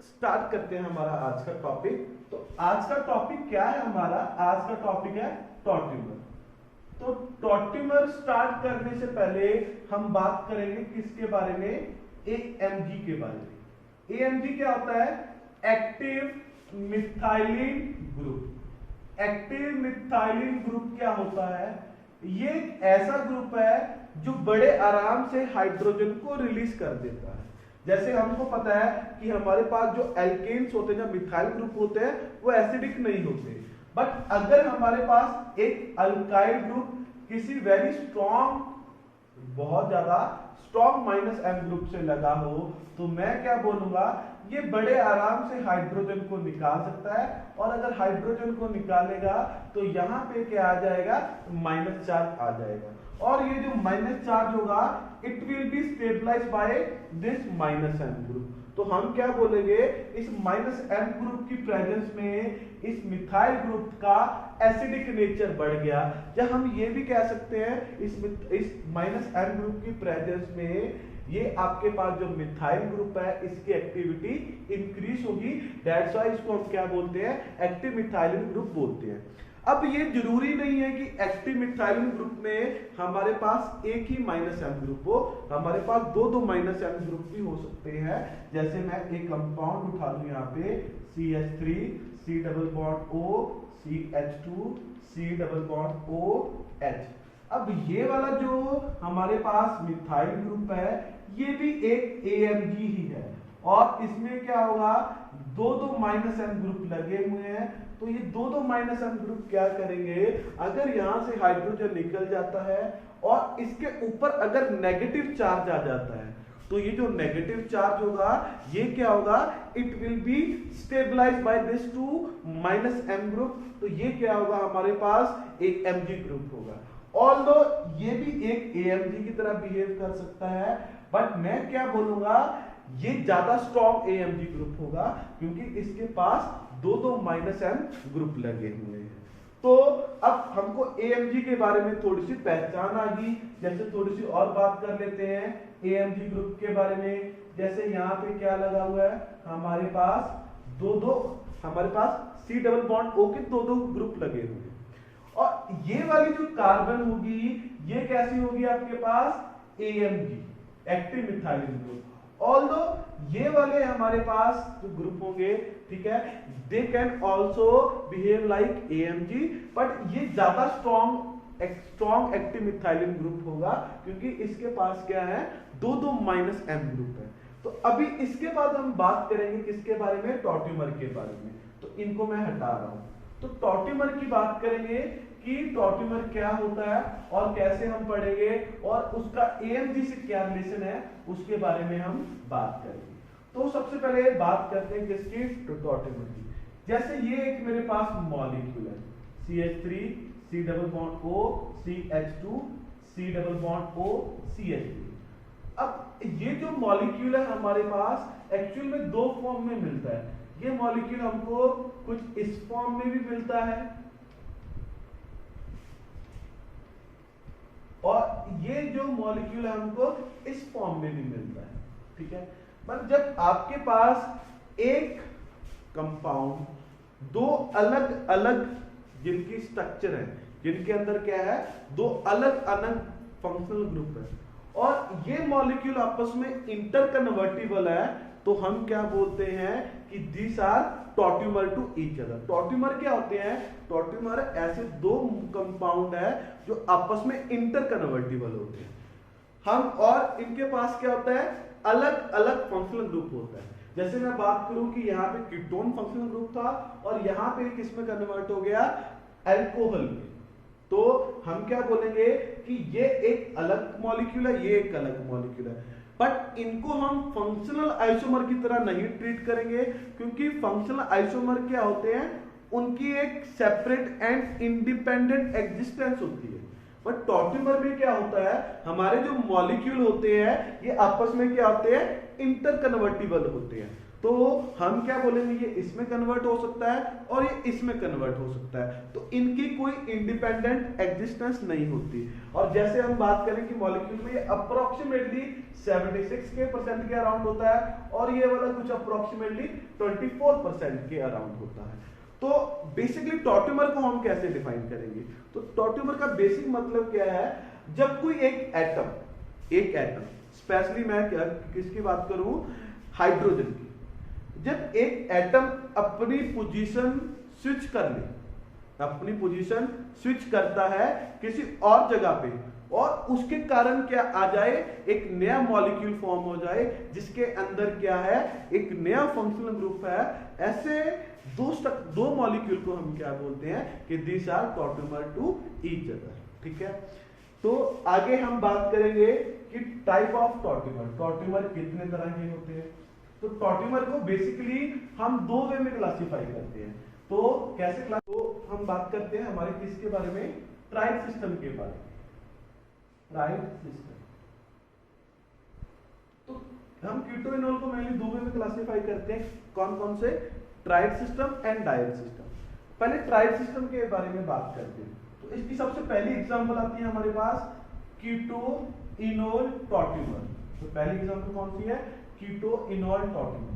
Start करते हैं हमारा आज का टॉपिक। तो आज का टॉपिक क्या है हमारा? आज का टॉपिक है टॉट्यूमर। तो टॉट्यूमर स्टार्ट करने से पहले हम बात करेंगे किसके बारे में? एएमजी के बारे में। एएमजी क्या होता है? Active methylene group. Active methylene group क्या होता है? ये एक ऐसा ग्रुप है जो बड़े आराम से हाइड्रोजन को रिलीज कर देता है। जैसे हमको पता है कि हमारे पास जो एल्केन्स होते हैं, जो मिथाइल ग्रुप होते हैं, वो एसिडिक नहीं होते। बट अगर हमारे पास एक अल्काइल ग्रुप किसी वेरी स्ट्रॉन्ग, बहुत ज्यादा स्ट्रॉन्ग माइनस एम ग्रुप से लगा हो, तो मैं क्या बोलूंगा, ये बड़े आराम से हाइड्रोजन को निकाल सकता है। और अगर हाइड्रोजन को निकालेगा तो यहाँ पे क्या आ जाएगा? माइनस चार्ज आ जाएगा। और ये जो माइनस चार्ज होगा, it will be stabilize by this minus M group. तो हम क्या बोलेंगे, इस माइनस एम ग्रुप की प्रेजेंस में इस मिथाइल ग्रुप का एसिडिक नेचर बढ़ गया। या हम ये भी कह सकते हैं इस माइनस एम ग्रुप की प्रेजेंस में ये आपके पास जो मिथाइल ग्रुप है, इसकी एक्टिविटी इंक्रीज होगी। दैट्स व्हाई इसको हम क्या बोलते हैं? एक्टिव मिथाइलिन ग्रुप बोलते हैं। अब ये जरूरी नहीं है कि एक्टिव मिथाइलिन ग्रुप में हमारे पास एक ही माइनस एम ग्रुप हो। हमारे पास दो माइनस एम ग्रुप भी हो सकते हैं। जैसे मैं एक कंपाउंड उठा लूं यहाँ पे, CH3 C double bond O CH2 C double bond OH। अब ये वाला जो हमारे पास मिथाइल ग्रुप है, ये भी एक AMG ही है। और इसमें क्या होगा, दो माइनस एम ग्रुप लगे हुए हैं। तो ये दो माइनस एम ग्रुप क्या करेंगे, अगर यहां से हाइड्रोजन निकल जाता है और इसके ऊपर अगर नेगेटिव चार्ज आ जाता है, तो ये जो नेगेटिव चार्ज होगा, ये क्या होगा, it will be stabilized by this two minus M group. तो ये क्या होगा, हमारे पास एक Mg ग्रुप होगा। ऑल्दो ये भी एक AMG की तरह बिहेव कर सकता है, बट मैं क्या बोलूंगा, ये ज्यादा स्ट्रॉन्ग AMG ग्रुप होगा, क्योंकि इसके पास दो माइनस एम ग्रुप लगे हुए हैं। तो अब हमको AMG के बारे में थोड़ी सी पहचान आ गई। जैसे थोड़ी सी और बात कर लेते हैं AMG ग्रुप के बारे में। जैसे यहाँ पे क्या लगा हुआ है, हमारे पास हमारे पास C डबल बॉन्ड O के दो ग्रुप लगे हुए हैं। और ये वाली जो कार्बन होगी, ये कैसी होगी आपके पास? AMG, active methylene group. Although ये वाले हमारे पास जो ग्रुप होंगे, ठीक है, they can also behave like AMG, but ये ज्यादा स्ट्रॉन्ग एक्टिव मिथाइलिन ग्रुप होगा, क्योंकि इसके पास क्या है, दो माइनस एम ग्रुप है। तो अभी इसके बाद हम बात करेंगे किसके बारे में? टॉट्यूमर के बारे में। तो इनको मैं हटा रहा हूं। तो टॉट्यूमर की बात करेंगे कि टॉट्यूमर क्या होता है और कैसे हम पढ़ेंगे, और उसका AMG से क्या रिलेशन है, उसके बारे में हम बात करेंगे। तो सबसे पहले बात करते हैं किसकी? टॉट्यूमर की। जैसे ये एक मेरे पास मॉलिक्यूल है, CH3 C double bond O CH2 C double bond O CH3। अब ये जो मॉलिक्यूल है हमारे पास, एक्चुअल में दो फॉर्म में मिलता है। ये मॉलिक्यूल हमको कुछ इस फॉर्म में भी मिलता है, और ये जो मॉलिक्यूल है हमको इस फॉर्म में भी मिलता है, ठीक है। पर जब आपके पास एक कंपाउंड, दो अलग अलग जिनकी स्ट्रक्चर है, जिनके अंदर क्या है, दो अलग अलग फंक्शनल ग्रुप है, और ये मॉलिक्यूल आपस में इंटर कन्वर्टिबल है, तो हम क्या बोलते हैं कि these are tautomer to each other. Tautomer क्या होते हैं? टॉट्यूमर ऐसे दो कंपाउंड है जो आपस में इंटर कन्वर्टिबल होते हैं। हम और इनके पास क्या होता है, अलग अलग फंक्शनल ग्रुप होता है। जैसे मैं बात करूं कि यहाँ पे कीटोन फंक्शनल ग्रुप था और यहाँ पे किसमें कन्वर्ट हो गया, अल्कोहल में, तो हम क्या बोलेंगे कि ये एक अलग मॉलिक्यूल है, ये एक अलग मॉलिक्यूल है। बट इनको हम फंक्शनल आइसोमर की तरह नहीं ट्रीट करेंगे, क्योंकि फंक्शनल आइसोमर क्या होते हैं, उनकी एक सेपरेट एंड इंडिपेंडेंट एग्जिस्टेंस होती है। बट टॉट्यूमर में क्या होता है, हमारे जो मॉलिक्यूल होते हैं ये आपस में क्या होते हैं, इंटर कन्वर्टिबल होते हैं। तो हम क्या बोलेंगे, ये इसमें कन्वर्ट हो सकता है और ये इसमें कन्वर्ट हो सकता है, तो इनकी कोई इंडिपेंडेंट एग्जिस्टेंस नहीं होती। और जैसे हम बात करें कि मॉलिक्यूल में ये अप्रोक्सीमेटली 76% के अराउंड होता है और ये वाला कुछ अप्रोक्सीमेटली 24% के अराउंड होता है। तो बेसिकली टॉट्यूमर को हम कैसे डिफाइन करेंगे, तो टॉट्यूमर का बेसिक मतलब क्या है, जब कोई एक एटम स्पेशली मैं क्या किसकी बात करूं, हाइड्रोजन की, जब एक एटम अपनी पोजीशन स्विच कर ले, अपनी पोजीशन स्विच करता है किसी और जगह पे और उसके कारण क्या आ जाए, एक नया मॉलिक्यूल फॉर्म हो जाए जिसके अंदर क्या है, एक नया फंक्शनल ग्रुप है, ऐसे दो मॉलिक्यूल को हम क्या बोलते हैं कि these are tautomer to each other. ठीक है, तो आगे हम बात करेंगे कि टाइप ऑफ टॉट्यूमर कितने तरह के होते हैं। तो टॉट्यूमर को बेसिकली हम दो वे में क्लासिफाई करते हैं। तो कैसे तो हम बात करते हैं हमारे किसके बारे में, ट्राइड सिस्टम के बारे में। ट्राइड सिस्टम, तो हम कीटोइनॉल को मेनली दो वे में क्लासिफाई करते हैं, कौन कौन से, tried system and died system. पहले ट्राइड सिस्टम के बारे में बात करते हैं। तो इसकी सबसे पहली एग्जांपल आती है हमारे पास कीटोइनॉल टॉट्यूमर। तो पहली एग्जांपल कौन सी है, कीटोइनॉल टॉट्यूमर।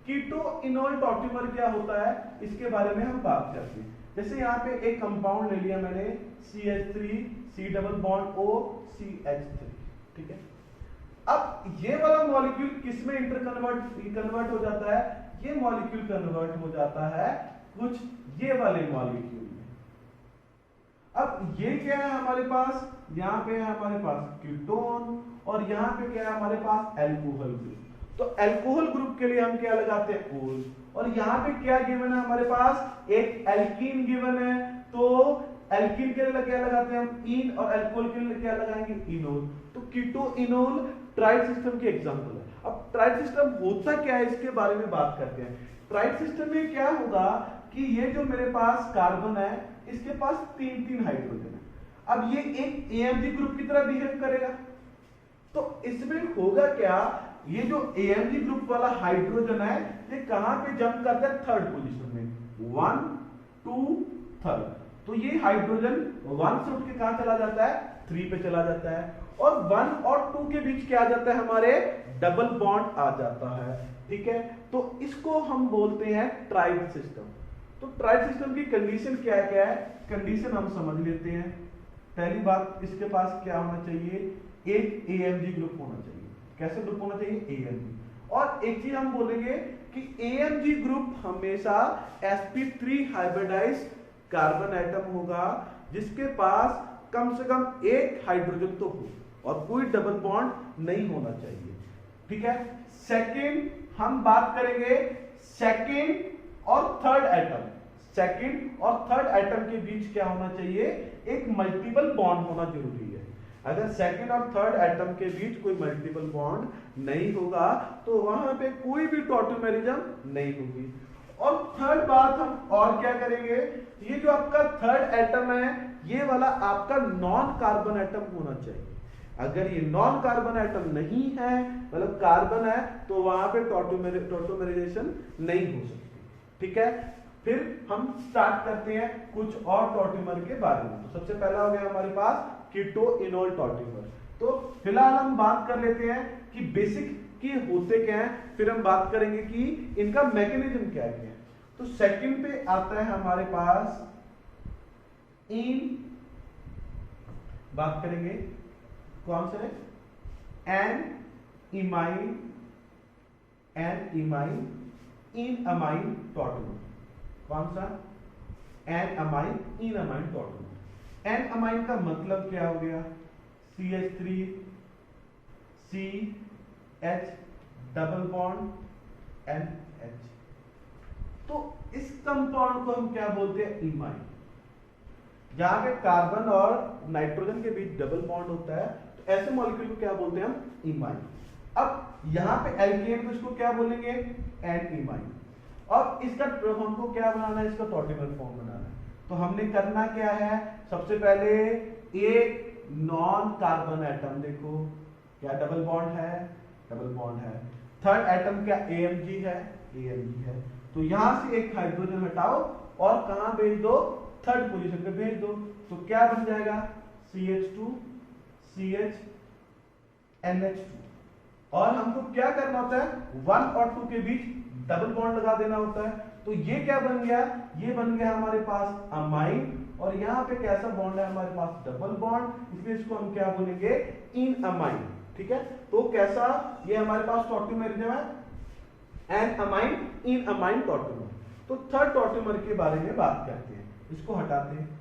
कीटोइनॉल टॉट्यूमर क्या होता है, इसके बारे में हम बात करते हैं। जैसे यहाँ पे एक कंपाउंड ले लिया मैंने CH3 C double bond O CH3, ठीक है। अब ये वाला मॉलिक्यूल किस में कन्वर्ट हो जाता है, ये मॉलिक्यूल कन्वर्ट हो जाता है कुछ ये वाले मॉलिक्यूल में। अब ये क्या है हमारे पास, यहाँ पे है हमारे पास कीटोन और यहाँ पे क्या है हमारे पास एल्कोहल ग्रुप। तो एल्कोहल ग्रुप के लिए हम क्या लगाते हैं, ओल। और यहाँ पे क्या गिवन है हमारे पास, एक एल्कीन गिवन है, तो एल्कीन के लिए क्या लगाते हैं हम, इन, और एल्कोहल के लिए क्या लगाएंगे, इनोल। तो कीटोइनोल ट्राइड सिस्टम की एग्जांपल है। अब ट्राइड सिस्टम होता क्या है, इसके बारे में बात करते हैं। ट्राइड सिस्टम में क्या होगा कि ये जो मेरे पास कार्बन है, इसके पास 3 हाइड्रोजन है। अब ये एक AMG ग्रुप की तरह बिहेव करेगा, तो इसमें होगा क्या, ये जो AMG ग्रुप वाला हाइड्रोजन है ये कहां पे जंप करता है, थर्ड पोजीशन में, 1 2 3। तो ये हाइड्रोजन 1 से उठ के कहां चला जाता है, 3 पे चला जाता है, और 1 और 2 के बीच क्या आ जाता है, हमारे डबल बॉन्ड आ जाता है। ठीक है, तो इसको हम बोलते हैं ट्राइड सिस्टम। तो ट्राइड सिस्टम की कंडीशन क्या है, कंडीशन हम समझ लेते हैं। पहली बात, इसके पास क्या होना चाहिए, एक AMG ग्रुप होना चाहिए। कैसे ग्रुप होना चाहिए, AMG। और एक चीज हम बोलेंगे कि AMG ग्रुप हमेशा sp3 हाइब्रिडाइज्ड कार्बन एटम होगा जिसके पास कम से कम एक हाइड्रोजन तो हो और कोई डबल बॉन्ड नहीं होना चाहिए। ठीक है, सेकंड हम बात करेंगे सेकंड और थर्ड एटम। सेकंड और थर्ड एटम के बीच क्या होना चाहिए, एक मल्टीपल बॉन्ड होना जरूरी है। अगर सेकंड और थर्ड एटम के बीच कोई मल्टीपल बॉन्ड नहीं होगा तो वहां पे कोई भी टॉट्यूमेरिज्म नहीं होगी। और थर्ड बात हम और क्या करेंगे, ये जो आपका थर्ड एटम है ये वाला आपका नॉन कार्बन एटम होना चाहिए। अगर ये नॉन कार्बन एटम नहीं है, मतलब कार्बन है, तो वहां पे टॉट्यूमेराइजेशन नहीं हो सकती। ठीक है, फिर हम स्टार्ट करते हैं कुछ और टॉट्यूमर के बारे में। तो सबसे पहला हो गया हमारे पास कीटोइनोल टॉट्यूमर। तो फिलहाल हम बात कर लेते हैं कि बेसिक की होते क्या हैं, फिर हम बात करेंगे कि इनका मैकेनिज्म क्या है। तो सेकंड पे आता है हमारे पास इन, बात करेंगे कौन सा है, an imine in amine tautomer. कौन सा, enamine in amine tautomer. Enamine का मतलब क्या हो गया, CH3 CH double bond NH। तो इस कंपाउंड को हम क्या बोलते हैं, इमाइन। जहां पे कार्बन और नाइट्रोजन के बीच डबल बॉन्ड होता है तो ऐसे मॉलिक्यूल को क्या बोलते हैं हम, इमाइन। अब यहां पे एल्केन को इसको क्या बोलेंगे, एन इमाइन। अब इसका हमको क्या बनाना है, इसका टॉट्यूमर फॉर्म बनाना है। तो हमने करना क्या है, सबसे पहले एक नॉन कार्बन एटम, देखो क्या डबल बॉन्ड है, डबल बॉन्ड है। थर्ड एटम क्या AMG है, AMG है। तो यहां से एक हाइड्रोजन हटाओ और कहां भेज दो, थर्ड पोजीशन पे भेज दो। तो क्या बन जाएगा, CH2 CH NH2। और हमको क्या करना होता है, 1 और 2 के बीच डबल बॉन्ड लगा देना होता है। तो ये क्या बन गया, ये बन गया हमारे पास अमाइन, और यहाँ पे कैसा बॉन्ड है हमारे पास, डबल बॉन्ड, इसलिए इसको हम क्या बोलेंगे, इन अमाइन। ठीक है, तो कैसा, ये हमारे पास टॉट्यूमेरिज्म है, एन अमाइन इन अमाइन टॉट्यूमर। तो थर्ड टॉट्यूमर के बारे में बात करते हैं, इसको हटाते हैं।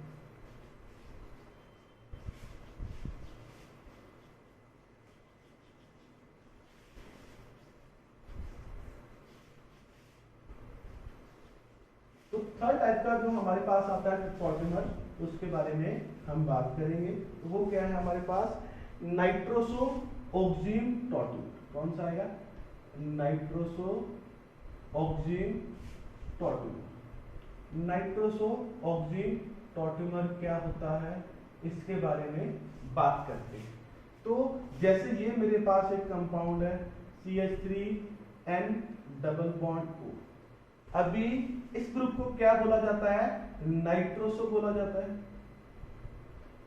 तो थर्ड टाइप का जो हमारे पास आता है टॉट्यूमर, उसके बारे में हम बात करेंगे। तो वो क्या है हमारे पास, नाइट्रोसो ऑक्सीन टॉट्यूमर। कौन सा आएगा, नाइट्रोसो ऑक्सीन टॉट्यूमर। नाइट्रोसो ऑक्सीन टॉट्यूमर क्या होता है, इसके बारे में बात करते हैं। तो जैसे ये मेरे पास एक कंपाउंड है CH3N डबल बॉन्ड O, अभी इस ग्रुप को क्या बोला जाता है, नाइट्रोसो बोला जाता है।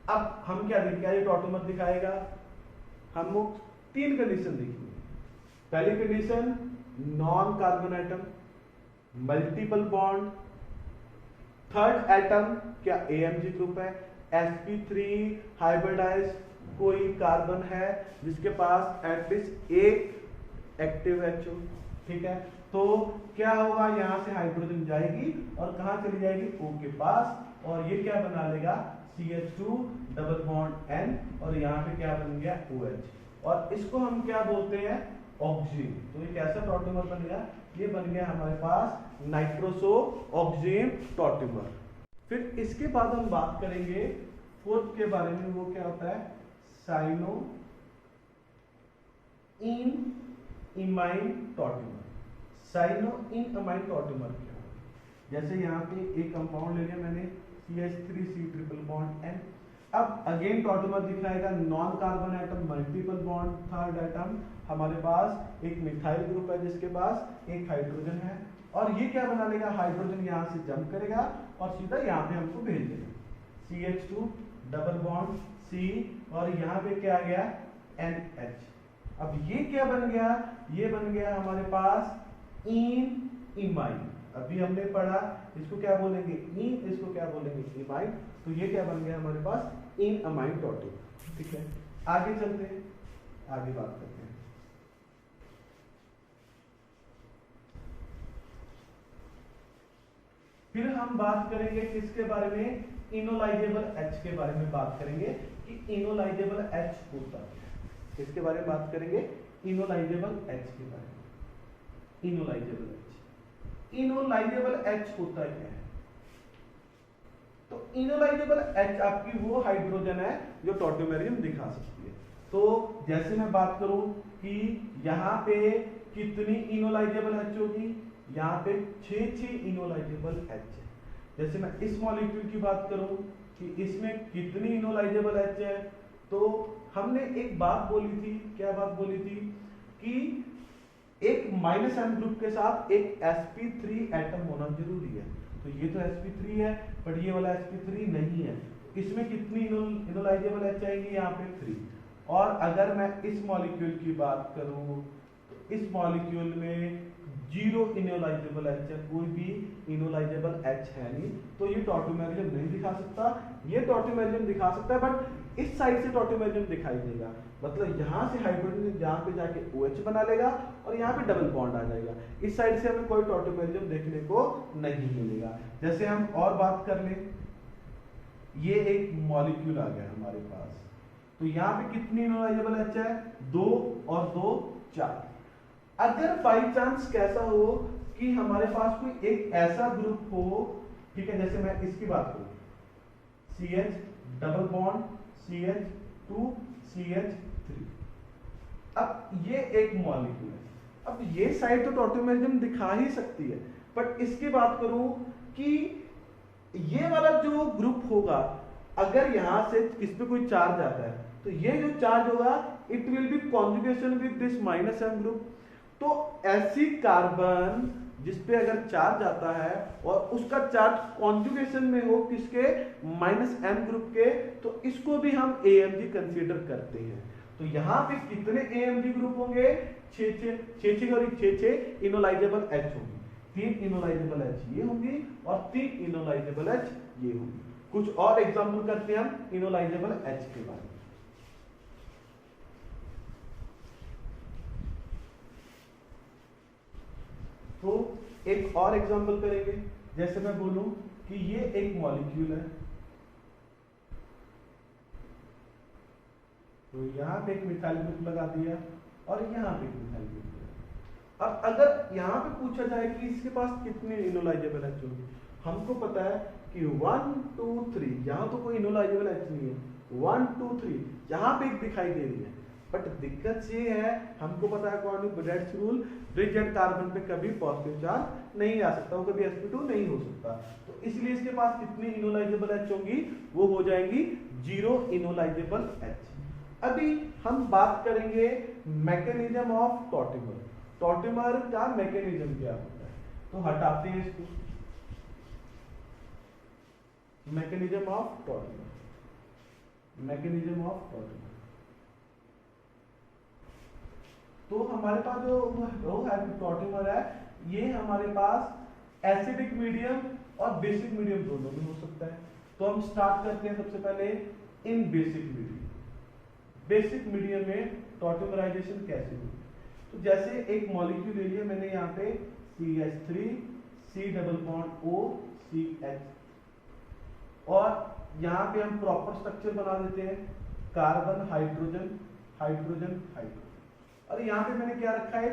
अब हम क्या देखेंगे, क्या ये टॉट्यूमर दिखाएगा, हम लोग 3 कंडीशन देखेंगे। पहली condition, non carbon atom, multiple bond. Third atom क्या AMG ग्रुप है, sp3 हाइब्रिडाइज, कोई कार्बन है जिसके पास एटलीस्ट एक एक्टिव HO। ठीक है, तो क्या होगा, यहां से हाइड्रोजन जाएगी और कहां चली जाएगी, O के पास, और ये क्या बना लेगा, CH2 डबल बॉन्ड N, और यहाँ पे क्या बन गया, OH, और इसको हम क्या बोलते हैं, ऑक्सीन। तो ये कैसा टॉट्यूमर बन गया, ये बन गया हमारे पास नाइट्रोसो ऑक्सीन टॉट्यूमर। फिर इसके बाद हम बात करेंगे फोर्थ के बारे में, वो क्या होता है, साइनो इन इमाइन टॉट्यूमर। साइनो इन अमाइन टॉट्यूमर क्या है, जैसे यहाँ पे एक कंपाउंड ले लिया मैंने CH3C ट्रिपल बॉन्ड N। अब अगेन टॉट्यूमर दिखाएगा, non carbon atom, multiple bond. Third atom हमारे पास एक मिथाइल ग्रुप है जिसके पास एक हाइड्रोजन है, और ये क्या बना लेगा, हाइड्रोजन यहाँ से जंप करेगा और सीधा यहाँ पे हमको भेज देगा, CH2 डबल बॉन्ड C, और यहाँ पे क्या आ गया, NH। अब ये क्या बन गया, ये बन गया हमारे पास इन इमाइन। अभी हमने पढ़ा, इसको क्या बोलेंगे, इन, इसको क्या बोलेंगे, इमाइन। तो ये क्या बन गया हमारे पास, इन अमाइन टॉट्यूमर। ठीक है, आगे चलते हैं, आगे बात करते हैं। फिर हम बात करेंगे किसके बारे में, इनोलाइजेबल H के बारे में बात करेंगे कि इनोलाइजेबल H होता है। किसके बारे में बात करेंगे, इनोलाइजेबल H के बारे में। इनोलाइजेबल H, इनोलाइजेबल H होता क्या है, तो इनोलाइजेबल H आपकी वो हाइड्रोजन है जो टॉट्यूमेरियम दिखा सकती है। तो जैसे मैं बात करूं कि यहाँ पे कितनी इनोलाइजेबल H होगी, यहाँ पे 6 इनोलाइजेबल H है। जैसे मैं इस मॉलिक्यूल की बात करूं कि इसमें कितनी इनोलाइजेबल H है, तो हमने एक बात बोली थी, क्या बात बोली थी, कि एक -M ग्रुप के साथ एक sp3 एटम होना जरूरी है। तो ये तो sp3 है, पर ये वाला sp3 नहीं है। इसमें कितनी इनोलाइजेबल H आएगी, यहाँ पे 3। और अगर मैं इस मॉलिक्यूल की बात करूं तो इस मॉलिक्यूल में 0 इनोलाइजेबल H है, कोई भी इनोलाइजेबल H है नहीं, तो ये टॉट्यूमेरियम नहीं दिखा सकता। ये टॉट्यूमेरियम दिखा सकता है, बट इस साइड से टॉट्यूमेरियम दिखाई देगा, मतलब यहाँ से हाइड्रोजन जहाँ पे जाके OH बना लेगा और यहाँ पे डबल बॉन्ड आ जाएगा। इस साइड से हमें कोई टॉट्यूमेरियम देखने को नहीं मिलेगा। जैसे हम और बात कर लें, ये एक मॉलिक्यूल आ गया हमारे पास, तो यहाँ पे कितनी इनोलाइजेबल H है, 2 और 2 4। अगर बाई चांस कैसा हो कि हमारे पास कोई एक ऐसा ग्रुप हो, ठीक है, जैसे मैं इसकी बात करूं, CH double bond CH2 CH3, अब ये एक मॉलिक्यूल है। अब ये साइड तो टॉट्यूमेरियम दिखा ही सकती है, बट इसकी बात करूं कि ये वाला जो ग्रुप होगा, अगर यहां से इस पे कोई चार्ज आता है तो ये जो चार्ज होगा it will be conjugation with this minus M group. तो ऐसी कार्बन जिसपे अगर चार्ज आता है और उसका चार्ज कॉन्जुगेशन में हो किसके, माइनस एम ग्रुप के, तो इसको भी हम AMG कंसीडर करते हैं। तो यहाँ पे कितने AMG ग्रुप होंगे, 6 और 6 इनोलाइजेबल H होंगी, 3 इनोलाइजेबल H ये होंगी और 3 इनोलाइजेबल H ये होंगी। कुछ और एग्जांपल करते हैं हम इनोलाइजेबल H के बारे में। तो एक और एग्जांपल करेंगे, जैसे मैं बोलूं कि ये एक मॉलिक्यूल है, तो यहां पे एक मिथाइल ग्रुप लगा दिया और यहां पे एक मिथाइल ग्रुप दिया। अब अगर यहां पे पूछा जाए कि इसके पास कितने इनोलाइजेबल H होंगे, हमको पता है कि 1 2 3, यहां तो कोई इनोलाइजेबल H नहीं है, 1 2 3 यहां पे एक दिखाई दे रही है। बट दिक्कत ये है, हमको पता है according to brads rule bridge and carbon पे कभी पॉजिटिव चार्ज नहीं आ सकता, वो कभी sp2 नहीं हो सकता। तो इसलिए इसके पास कितनी इनोलाइजेबल H होंगी, वो हो जाएंगी 0 इनोलाइजेबल H। अभी हम बात करेंगे मैकेनिज्म ऑफ टॉटिमर। टॉटिमर का मैकेनिज्म क्या होता है, तो हटाते हैं इसको। मैकेनिज्म ऑफ टॉटिमर, मैकेनिज्म ऑफ टॉटिमर, तो हमारे पास जो टॉटिमर है ये हमारे पास एसिडिक मीडियम और बेसिक मीडियम दोनों में हो सकता है। तो हम स्टार्ट करते हैं सबसे पहले इन बेसिक मीडियम। बेसिक मीडियम में टॉटिमराइजेशन कैसे होगी, तो जैसे एक मॉलिक्यूल ले लिया मैंने, यहाँ पे CH3 C double bond O CH, और यहाँ पे हम प्रॉपर स्ट्रक्चर बना देते हैं, कार्बन हाइड्रोजन हाइड्रोजन हाइड्रोजन, और यहाँ पे मैंने क्या रखा है,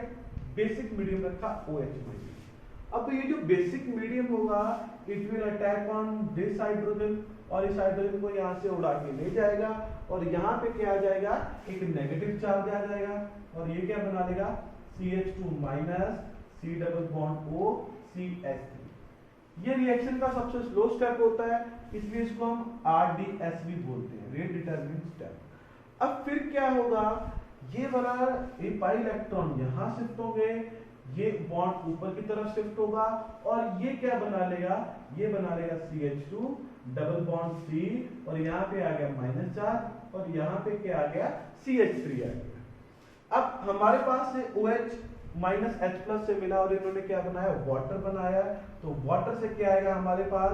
बेसिक मीडियम रखा OH-। अब ये जो बेसिक मीडियम होगा it will attack on this hydrogen, और इस हाइड्रोजन को यहाँ से उड़ा के ले जाएगा, और यहाँ पे क्या आ जाएगा, एक नेगेटिव चार्ज आ जाएगा, और ये क्या बना लेगा, CH2 minus C double bond O CH3। ये रिएक्शन का सबसे स्लो स्टेप होता है, इसलिए इसको हम RDS भी बोलते हैं, रेट डिटरमिनिंग स्टेप। अब फिर क्या होगा, ये वाला ये पाई इलेक्ट्रॉन यहां शिफ्ट होंगे, ये बॉन्ड ऊपर की तरफ शिफ्ट होगा, और ये क्या बना लेगा, ये बना लेगा CH2 डबल बॉन्ड C, और यहाँ पे आ गया माइनस चार्ज, और यहाँ पे क्या आ गया, CH3 आ गया। अब हमारे पास से OH माइनस H प्लस से मिला और इन्होंने क्या बनाया, वाटर बनाया, तो वाटर से क्या आएगा हमारे पास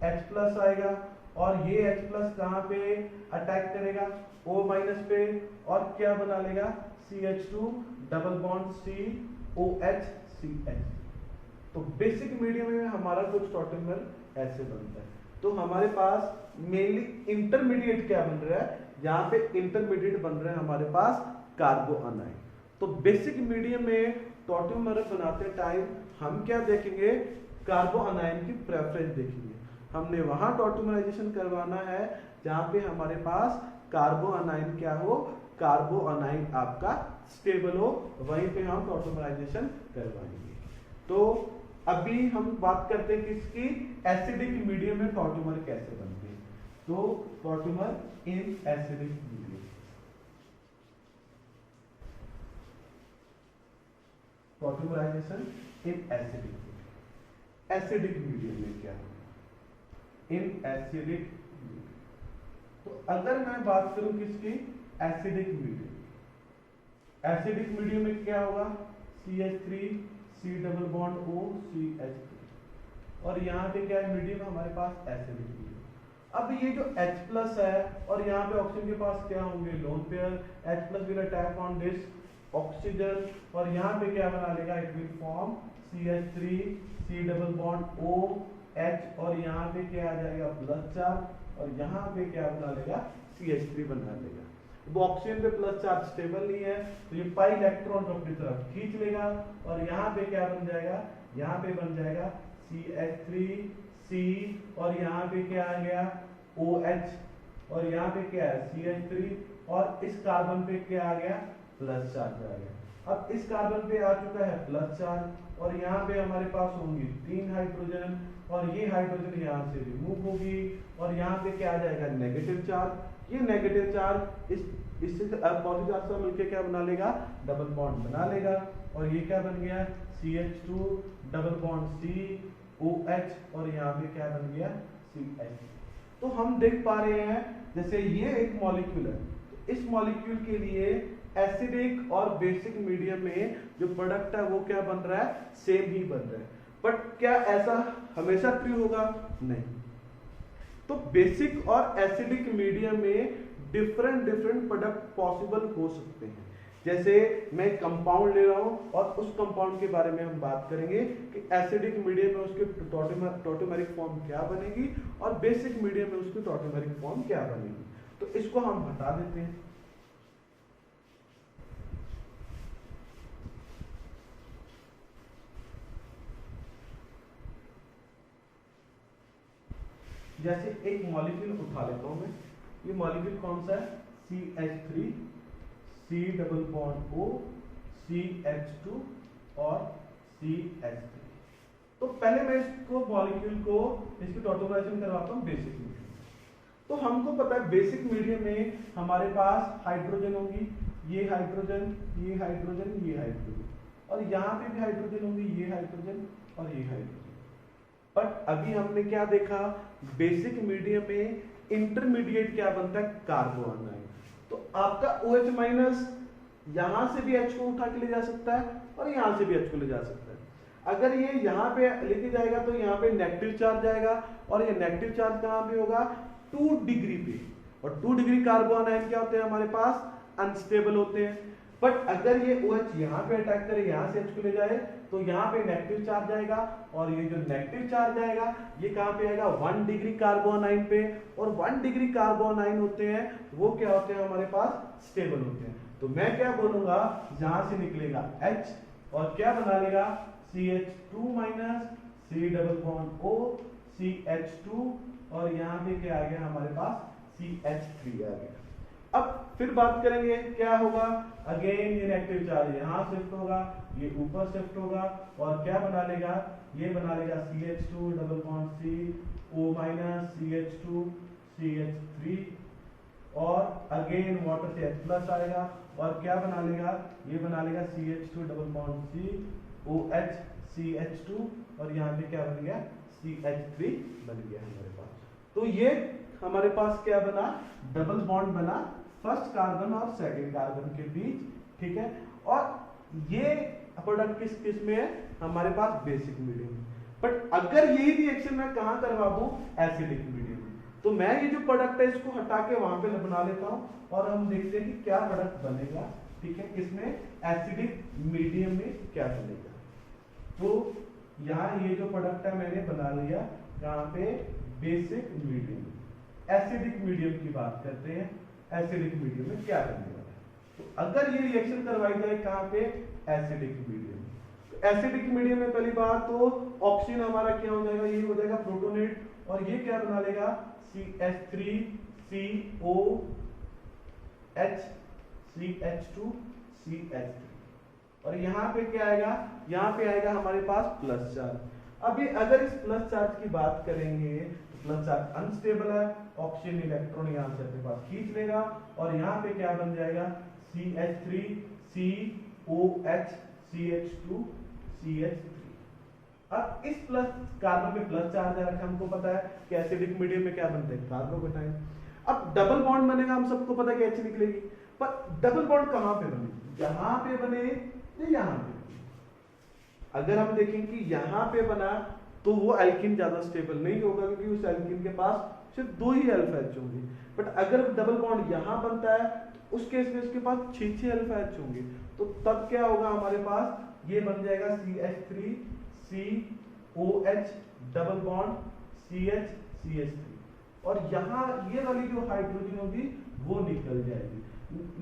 H प्लस आएगा, और ये H प्लस कहाँ पे अटैक करेगा, O माइनस पे, और क्या बना लेगा, CH2 double bond C OH CH। तो बेसिक मीडियम में हमारा कुछ टॉटिमर ऐसे बनता है। तो हमारे पास मेनली इंटरमीडिएट क्या बन रहा है, यहाँ पे इंटरमीडिएट बन रहे हैं हमारे पास कार्बो अनाइन। तो बेसिक मीडियम में टॉटिमर बनाते टाइम हम क्या देखेंगे, कार्बो अनाइन की प्रेफरेंस देखेंगे। हमने वहां टॉटिमराइजेशन करवाना है जहां पे हमारे पास कार्बो अनाइन क्या हो, कार्बो अनाइन आपका स्टेबल हो, वहीं पे हम टॉटिमराइजेशन करवाएंगे। तो अभी हम बात करते हैं किसकी, एसिडिक मीडियम में टॉटिमर कैसे बनते हैं। तो tautomer in acidic medium, tautomerization in acidic, acidic medium में क्या होगा, इन एसिडिक मीडियम। तो अगर मैं बात करूं किसकी, एसिडिक मीडियम, एसिडिक मीडियम में क्या होगा, CH3 C double bond O CH3, और यहाँ पे क्या है मीडियम हमारे पास एसिडिक मीडियम। अब ये जो H प्लस है और यहाँ पे ऑक्सीजन के पास क्या होंगे, lone pair, H plus will attack on this oxygen, और यहाँ पे क्या बना लेगा, it will form CH3 C double bond O H, और यहाँ पे क्या आ जाएगा प्लस चार्ज, और यहाँ पे क्या बना लेगा, CH3 बना लेगा। वो ऑक्सीजन पे प्लस चार्ज स्टेबल नहीं है, तो ये पाई इलेक्ट्रॉन को अपनी तरफ खींच लेगा, और यहाँ पे क्या बन जाएगा, यहाँ पे बन जाएगा CH3 C, और यहाँ पे क्या आ गया OH, और यहाँ पे क्या है CH3, और इस कार्बन पे क्या आ गया, प्लस चार्ज आ गया। अब इस कार्बन पे आ चुका है प्लस चार्ज और यहाँ पे हमारे पास होंगी 3 हाइड्रोजन और ये हाइड्रोजन यहाँ से रिमूव होगी और यहाँ पे क्या आ जाएगा नेगेटिव चार्ज। ये नेगेटिव चार्ज इससे पॉजिटिव चार्ज से मिलकर क्या बना लेगा डबल बॉन्ड बना लेगा और ये क्या बन गया CH2 डबल बॉन्ड COH और यहाँ पे क्या बन गया CH। तो हम देख पा रहे हैं जैसे ये एक मॉलिक्यूल है तो इस मॉलिक्यूल के लिए एसिडिक और बेसिक मीडियम में जो प्रोडक्ट है वो क्या बन रहा है सेम ही बन रहा है। बट क्या ऐसा हमेशा ट्रू होगा नहीं। तो बेसिक और एसिडिक मीडियम में डिफरेंट प्रोडक्ट पॉसिबल हो सकते हैं। जैसे मैं कंपाउंड ले रहा हूं और उस कंपाउंड के बारे में हम बात करेंगे कि एसिडिक मीडियम में उसके टॉटोमेरिक फॉर्म क्या बनेगी और बेसिक मीडियम में उसकी टॉटोमेरिक फॉर्म क्या बनेगी। तो इसको हम हटा देते हैं। जैसे एक मॉलिक्यूल उठा लेता हूं मैं, ये मॉलिक्यूल कौन सा है CH3 C double bond O CH2 और CH3। तो पहले मैं इसको मॉलिक्यूल को इसकी टॉटोमराइजेशन करवाता हूं बेसिक मीडियम। तो हमको पता है बेसिक मीडियम में हमारे पास हाइड्रोजन होंगी, ये हाइड्रोजन ये हाइड्रोजन ये हाइड्रोजन और यहाँ पे भी हाइड्रोजन होंगी, ये हाइड्रोजन और ये हाइड्रोजन। बट अभी हमने क्या देखा बेसिक मीडियम में इंटरमीडिएट क्या बनता है कार्बन आयन। तो आपका OH माइनस यहां से भी H को उठा के ले जा सकता है और यहां से भी H को ले जा सकता है। अगर ये यहाँ पे लेके जाएगा तो यहाँ पे नेगेटिव चार्ज जाएगा और ये नेगेटिव चार्ज कहाँ पे होगा 2 डिग्री पे और 2 डिग्री कार्बन आयन क्या होते हैं हमारे पास अनस्टेबल होते हैं। बट अगर ये OH यहाँ पे अटैक करे यहाँ से H को ले जाए तो यहाँ पे नेगेटिव चार्ज आएगा और ये जो नेगेटिव चार्ज आएगा ये कहाँ पे आएगा 1 डिग्री कार्बन आयन पे और 1 डिग्री कार्बन आयन होते हैं वो क्या होते हैं हमारे पास स्टेबल होते हैं। तो मैं क्या बोलूंगा यहां से निकलेगा H और क्या बना लेगा CH2 minus C double bond O CH2 और यहाँ पे क्या आ गया हमारे पास CH3 आ गया। अब फिर बात करेंगे क्या होगा अगेन ये नेगेटिव चार्ज यहाँ शिफ्ट होगा ये ऊपर शिफ्ट होगा और क्या बना लेगा ये बना लेगा CH2 double bond C O minus CH2 CH3 और अगेन वाटर से H प्लस आएगा और क्या बना लेगा ये बना लेगा CH2 double bond C OH CH2 और यहाँ पे क्या बन गया CH3 बन गया हमारे पास। तो ये हमारे पास क्या बना डबल बॉन्ड बना फर्स्ट कार्बन और सेकंड कार्बन के बीच, ठीक है। और ये प्रोडक्ट किस में है हमारे पास बेसिक मीडियम। बट अगर यही रिएक्शन मैं कहां करवा दूं एसिडिक मीडियम में तो मैं ये जो प्रोडक्ट है इसको हटा के वहां पे बना लेता हूं और हम देखते हैं कि क्या प्रोडक्ट बनेगा, ठीक है, किसमें एसिडिक मीडियम में क्या बनेगा। तो यहाँ ये जो प्रोडक्ट है मैंने बना लिया कहां पे बेसिक मीडियम। एसिडिक मीडियम की बात करते हैं एसिडिक मीडियम में क्या करने वाला है। तो अगर ये रिएक्शन करवाई जाए कहां पे एसिडिक मीडियम। तो एसिडिक मीडियम में पहली बात तो ऑक्सीजन हमारा क्या हो जाएगा ये हो जाएगा प्रोटोनेट और ये क्या बना लेगा CH3 COH CH2 CH3 और यहाँ पे क्या आएगा यहाँ पे आएगा हमारे पास प्लस चार्ज। अभी अगर इस प्लस चार्ज की बात करेंगे तो प्लस चार्ज अनस्टेबल है, ऑक्सीजन इलेक्ट्रॉन यहाँ से अपने पास खींच लेगा और यहाँ पे क्या बन जाएगा CH3 COH CH2 CH3। अब इस प्लस कार्बन पे प्लस चार्ज है हमको पता है कि एसिडिक मीडियम में क्या बनते हैं कार्बोकेटाइन। अब डबल बॉन्ड बनेगा हम सबको पता है कि H निकलेगी, पर डबल बॉन्ड कहां पे बने यहां पे बने या यहां पे। अगर हम देखें कि यहां पे बना तो वो एल्कीन ज्यादा स्टेबल नहीं होगा क्योंकि उस एल्कीन के पास सिर्फ 2 ही अल्फा H होंगे। बट अगर डबल बॉन्ड यहां बनता है तो उस केस में इसके पास 6 अल्फा H होंगे तो तब क्या होगा हमारे पास ये बन जाएगा CH3 COH double bond CH CH3 और यहाँ ये वाली जो हाइड्रोजन होगी वो निकल जाएगी।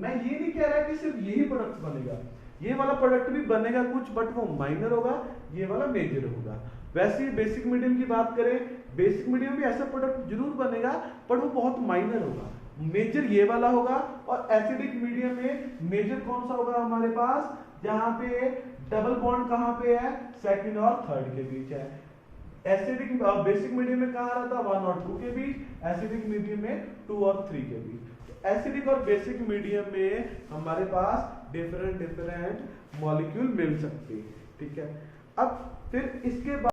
मैं ये नहीं कह रहा कि सिर्फ यही प्रोडक्ट बनेगा, ये वाला प्रोडक्ट भी बनेगा कुछ बट वो माइनर होगा, ये वाला मेजर होगा। वैसे बेसिक मीडियम की बात करें बेसिक मीडियम भी ऐसा प्रोडक्ट जरूर बनेगा पर वो बहुत माइनर होगा, मेजर ये वाला होगा। और एसिडिक मीडियम में मेजर कौन सा होगा हमारे पास यहाँ पे डबल बॉन्ड कहाँ पे है, सेकंड और थर्ड के बीच है। एसिडिक बेसिक मीडियम में कहाँ रहता है, 1 और 2 के बीच, एसिडिक मीडियम में 2 और 3 के बीच। एसिडिक और बेसिक मीडियम में हमारे पास डिफरेंट डिफरेंट मॉलिक्यूल मिल सकते हैं, ठीक है। अब फिर इसके बाद